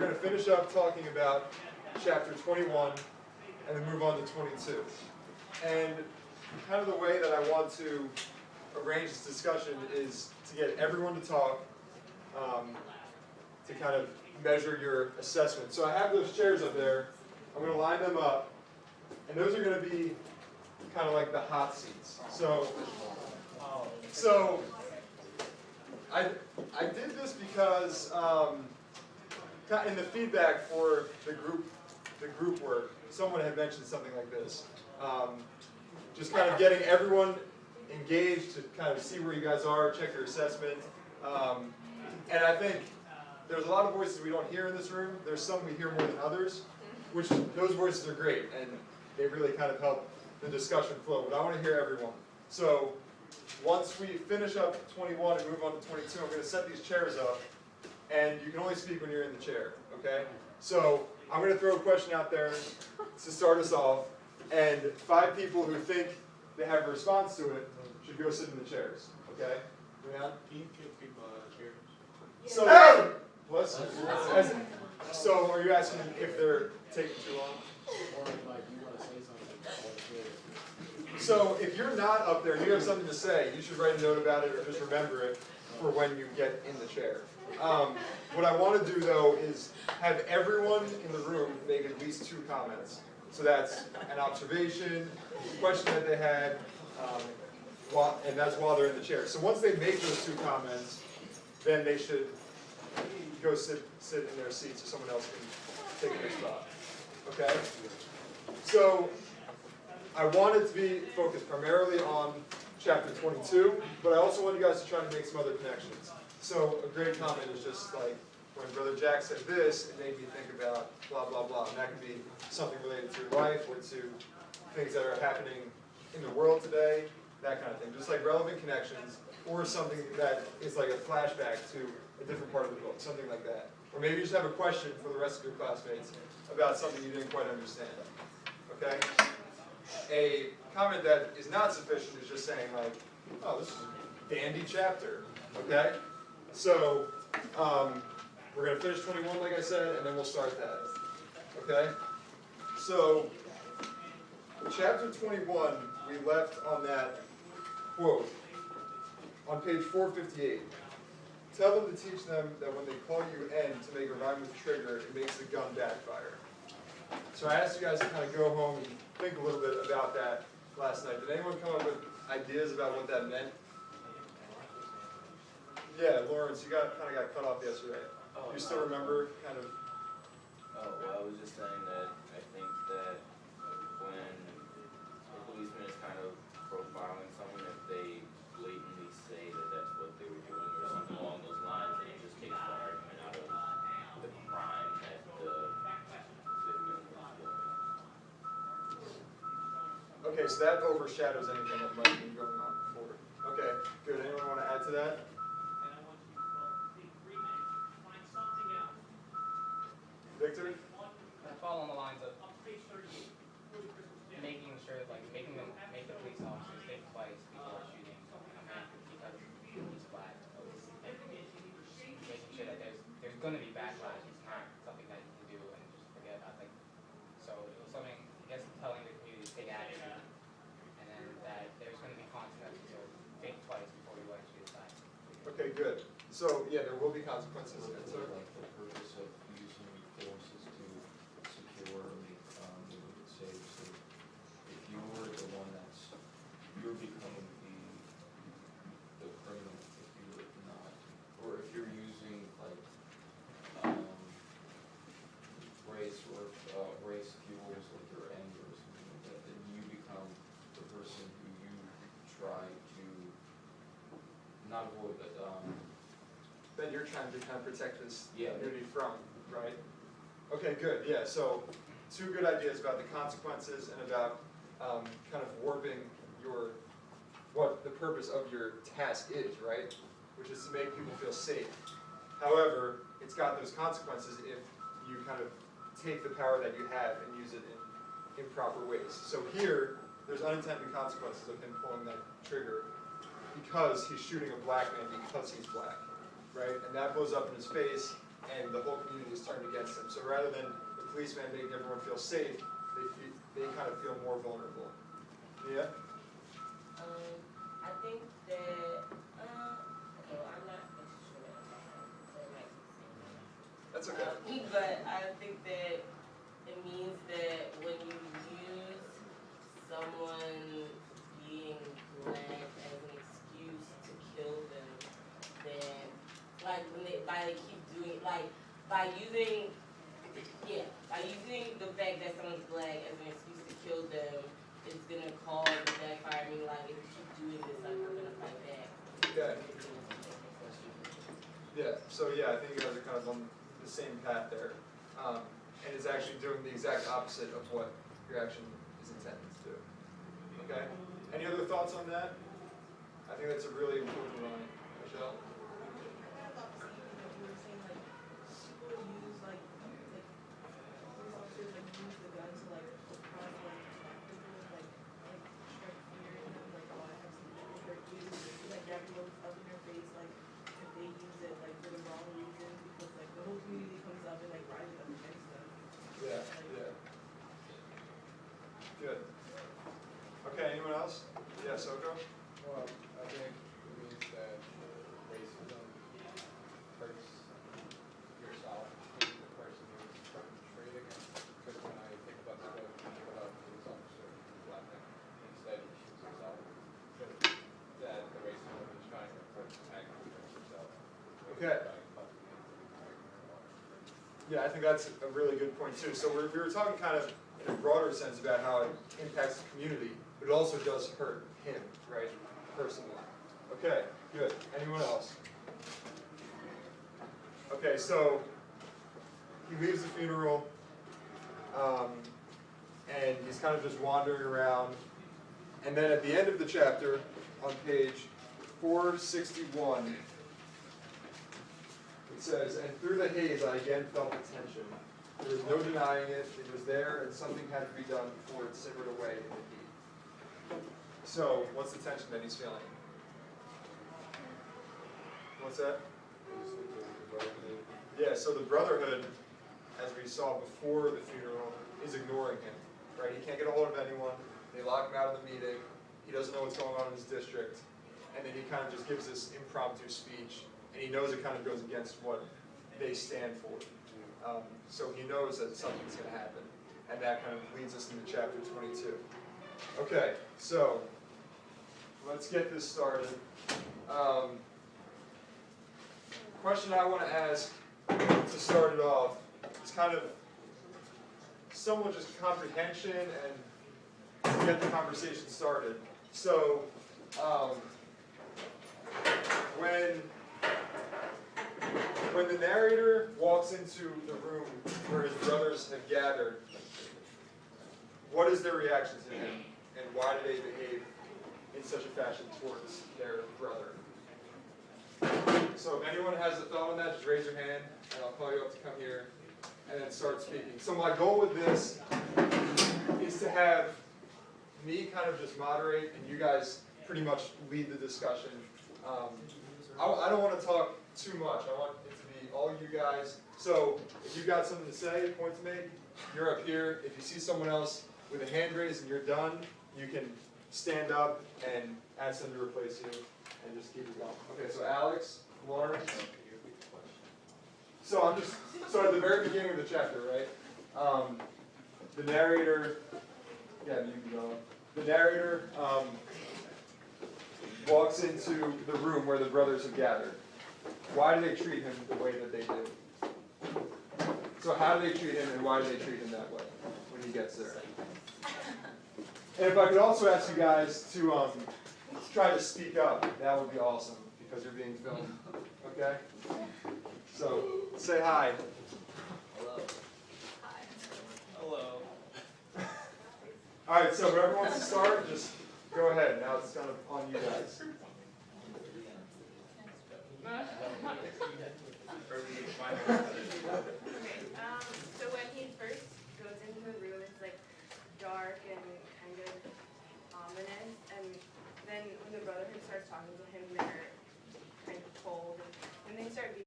we're going to finish up talking about chapter 21 and then move on to 22. And kind of the way that I want to arrange this discussion is to get everyone to talk, to kind of measure your assessment. So I have those chairs up there. I'm going to line them up, and those are going to be kind of like the hot seats. So I did this because in the feedback for the group work, someone had mentioned something like this. Just kind of getting everyone engaged to kind of see where you guys are, check your assessment. And I think there's a lot of voices we don't hear in this room. There's some we hear more than others, which those voices are great, and they really kind of help the discussion flow. But I want to hear everyone. So once we finish up 21 and move on to 22, I'm going to set these chairs up, and you can only speak when you're in the chair, okay? So I'm going to throw a question out there to start us off, and 5 people who think they have a response to it should go sit in the chairs, okay? Can you kick people out of chairs? So, so are you asking if they're taking too long? Or like you want to say something? So if you're not up there and you have something to say, you should write a note about it or just remember it for when you get in the chair. What I want to do though is have everyone in the room make at least 2 comments. So that's an observation, a question that they had, and that's while they're in the chair. So once they make those 2 comments, then they should go sit in their seats so someone else can take their spot. Okay? So I want it to be focused primarily on chapter 22, but I also want you guys to try to make some other connections. So a great comment is just like, when Brother Jack said this, it made me think about blah, blah, blah. And that could be something related to your life or to things that are happening in the world today, that kind of thing. Just like relevant connections, or something that is like a flashback to a different part of the book, something like that. Or maybe you just have a question for the rest of your classmates about something you didn't quite understand. Okay? A comment that is not sufficient is just saying like, oh, this is a dandy chapter. Okay? So, we're going to finish 21, like I said, and then we'll start that. Okay? So, chapter 21, we left on that quote on page 458. Tell them to teach them that when they call you end to make a rhyme with trigger, it makes the gun backfire. So I asked you guys to kind of go home and think a little bit about that last night. Did anyone come up with ideas about what that meant? Yeah, Lawrence, you kind of got cut off yesterday. You still remember kind of? Oh, well, I was just saying that I think that when a policeman is kind of profiling someone, if they blatantly say that that's what they were doing or something along those lines, then it just takes the argument out of the crime that the victim was doing. Okay, so that overshadows anything that might be going on before. Okay, good. Anyone want to add to that? Victor? I follow on the lines of making sure, like, make the police officers think twice before shooting a man because he's black. Making sure that there's going to be backlash. It's not something that you can do and just forget about. Like, so it was something, I guess, telling the community to take action, and then that there's going to be consequences. So think twice before you actually decide. Okay, good. So yeah, there will be consequences. And so, like the purpose of using forces to secure, we would say, so if you're the one you're becoming the criminal if you're not, or if you're using like race fuels like your anger or something like that, then you become the person who you try to not avoid, but then you're trying to kind of protect this yeah. community from, right? Okay, good. Yeah, so 2 good ideas about the consequences and about kind of warping what the purpose of your task is, right? Which is to make people feel safe. However, it's got those consequences if you kind of take the power that you have and use it in improper ways. So here, there's unintended consequences of him pulling that trigger because he's shooting a black man because he's black, right? And that blows up in his face, and the whole community is turned against him. rather than the policeman making everyone feel safe, they kind of feel more vulnerable. Yeah? I think that, okay, well, I'm not extremely so it might be the same. That's okay. But I think that it means that when you use someone being black as an excuse to kill them, then, like, when they keep doing, like, by using the fact that someone's black as an excuse to kill them, it's gonna cause a backfire. I mean, like, if you keep doing this, like, we're gonna fight back. Okay. Yeah, so yeah, I think you guys are kind of on the same path there. And it's actually doing the exact opposite of what your action is intended to do. Okay? Any other thoughts on that? I think that's a really important line. Michelle? Yeah, yeah. Good. Okay, anyone else? Yeah, Soko? Well, I think it means that racism hurts yourself, the person you're perpetrating against. Because when I think about this, I think about a police officer who's black and instead he shoots himself. That the racism is trying to hurt yourself. Okay. Yeah, I think that's a really good point too. So we were talking kind of in a broader sense about how it impacts the community, but it also does hurt him, right, personally. Okay, good. Anyone else? Okay, so he leaves the funeral, and he's kind of just wandering around. And then at the end of the chapter, on page 461, it says, "And through the haze I again felt the tension. There was no denying it. It was there, and something had to be done before it simmered away in the heat." So, what's the tension that he's feeling? What's that? Yeah, so the Brotherhood, as we saw before the funeral, is ignoring him, right? He can't get a hold of anyone. They lock him out of the meeting. He doesn't know what's going on in his district. And then he kind of just gives this impromptu speech, and he knows it kind of goes against what they stand for. So he knows that something's going to happen. And that kind of leads us into chapter 22. Okay, so let's get this started. Question I want to ask to start it off is kind of somewhat just comprehension and to get the conversation started. So, when the narrator walks into the room where his brothers have gathered, what is their reaction to him, and why do they behave in such a fashion towards their brother? So if anyone has a thought on that, just raise your hand, and I'll call you up to come here and then start speaking. So my goal with this is to have me kind of just moderate, and you guys pretty much lead the discussion. I don't want to talk too much. I want it to be all you guys. So if you've got something to say, point to me, you're up here. If you see someone else with a hand raised and you're done, you can stand up and ask them to replace you and just keep it going. Okay, so Alex, Lawrence. So so at the very beginning of the chapter, right? The narrator, yeah, you can go. The narrator walks into the room where the brothers have gathered. Why do they treat him the way that they do? So how do they treat him, and why do they treat him that way when he gets there? And if I could also ask you guys to try to speak up, that would be awesome, because you're being filmed. Okay? So, say hi. Hello. Hi. Hello. Alright, so whoever wants to start, just go ahead. Now it's kind of on you guys. So when he first goes into the room, it's like dark and kind of ominous, and then when the Brotherhood starts talking to him, they're kind of cold, and they start